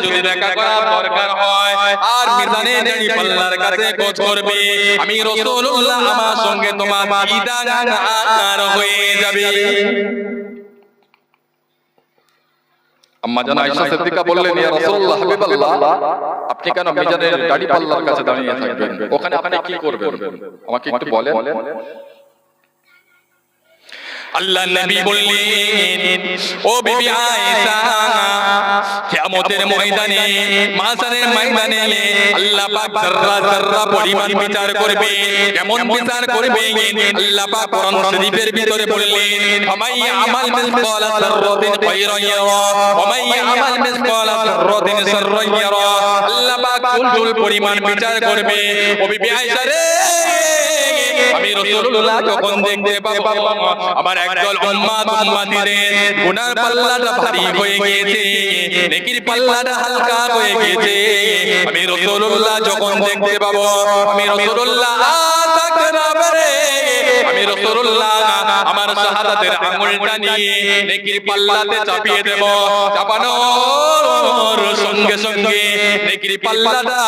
যদি দেখা করার দরকার হয় আর মিজানে দাড়ি পাল্লার কাছে খোঁজ করবে আমি রাসূলুল্লাহ আমার সঙ্গে তোমার দিদার হয়ে যাবে। আম্মা জান আয়েশা সিদ্দিকা বললেন, ইয়া রাসূলুল্লাহ হাবিবাল্লাহ, আপনি কেন মিজানের দাড়ি পাল্লার কাছে দাঁড়িয়ে থাকবেন? ওখানে আপনি কি করবেন আমাকে একটু বলেন। আল্লাহ নবী বললেন, ও বিবি আয়েশা, কিয়ামতের ময়দানে, মাশারের ময়দানে আল্লাহ পাক যাররা যাররা পরিমাণ বিচার করবে। কেমন বিচার করবে? আল্লাহ পাক কোরআন শরীফের ভিতরে বললেন, ফামাই আমাল মিসকালা যাররাতিন খায়রান ইয়ারা ওয়া মান ইয়ামাল মিসকালা যাররাতিন শাররান ইয়ারা। আল্লাহ পাক ফুল পরিমাণ বিচার করবে। ও বিবি আয়েশা রে, আমি রাসূলুল্লাহ যখন দেখতে পাবো আমার একদল উম্মতিদের গুনার পাল্লাটা ভারী হয়ে গিয়েছে, নেকির পাল্লাটা হালকা হয়ে গিয়েছে, আমি রাসূলুল্লাহ যখন দেখতে পাবো আমি রাসূলুল্লাহ আমি রাসূলুল্লাহ আমার শাহাদাতের আঙ্গুলটা নিয়ে নেকির পাল্লাতে চাপিয়ে দেব। চাপানোর সঙ্গে সঙ্গে নেকির পাল্লাটা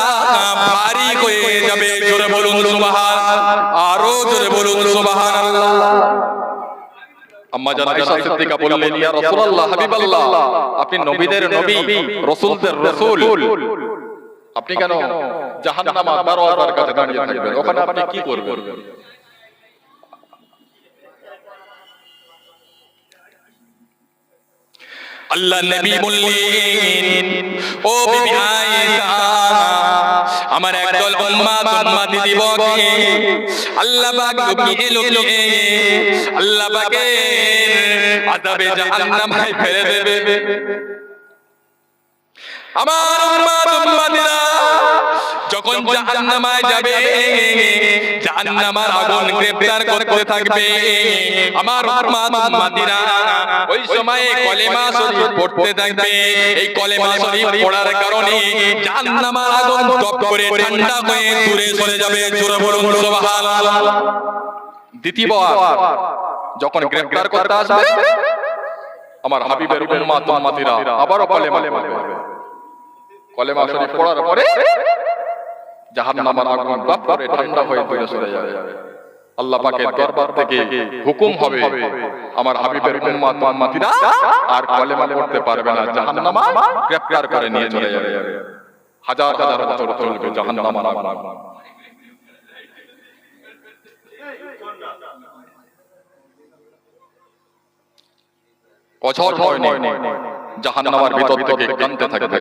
ভারী হয়ে যাবে। জোরে বলুন সুবহানাল্লাহ, আরো জোরে বলুন সুবহানাল্লাহ। আম্মা জান আয়েশা সিদ্দিকা বললেন, ইয়া রাসূলুল্লাহ হাবিবাল্লাহ, আপনি নবীদের নবী, রাসূলদের রাসূল, আপনি কেন জাহান্নামের দরওয়াজার কাছে দাঁড়িয়ে থাকবেন? ওখানে আপনি কি করবেন? আল্লাহ নবী বললেন, ও বিবি আয়েশা, আমার একদল উম্মতি দিবকে আল্লাহ পাক লুকিয়ে লুকিয়ে আল্লাহ পাকের আযাবে জাহান্নামে ফেলে দেবে। আমার উম্মতিরা যখন জাহান্নামে যাবে, জাহান্নামের আগুন গ্রেফতার করতে থাকবে। আমার উম্মতিরা ওই সময়ে কলেমা শরীফ পড়তে থাকবে। এই কলেমা শরীফ পড়ার কারণে জাহান্নামের আগুন দপ করে ঠান্ডা হয়ে দূরে সরে যাবে। জোরে বলুন সুবহানাল্লাহ। দ্বিতীয়বার যখন গ্রেফতার করতে আসবে আমার হাবিবের উম্মতিরা আবারও কলেমা পড়বে। কলেমা শরীফ পড়ার পরে জাহান্নামের আগুন দপ করে ঠান্ডা হয়ে দূরে সরে যাবে। আল্লাহ পাকের দরবার থেকে হুকুম হবে, আমার হাবিবের উম্মতিরা আর কলেমা পড়তে পারবে না, জাহান্নামে গ্রেফতার করে নিয়ে চলে যাবে। হাজার হাজার বছর চলবে জাহান্নামের আগুন। অঝর ভয় নেই, জাহান্নামের ভিতর থেকে কাঁদতে থাকবে।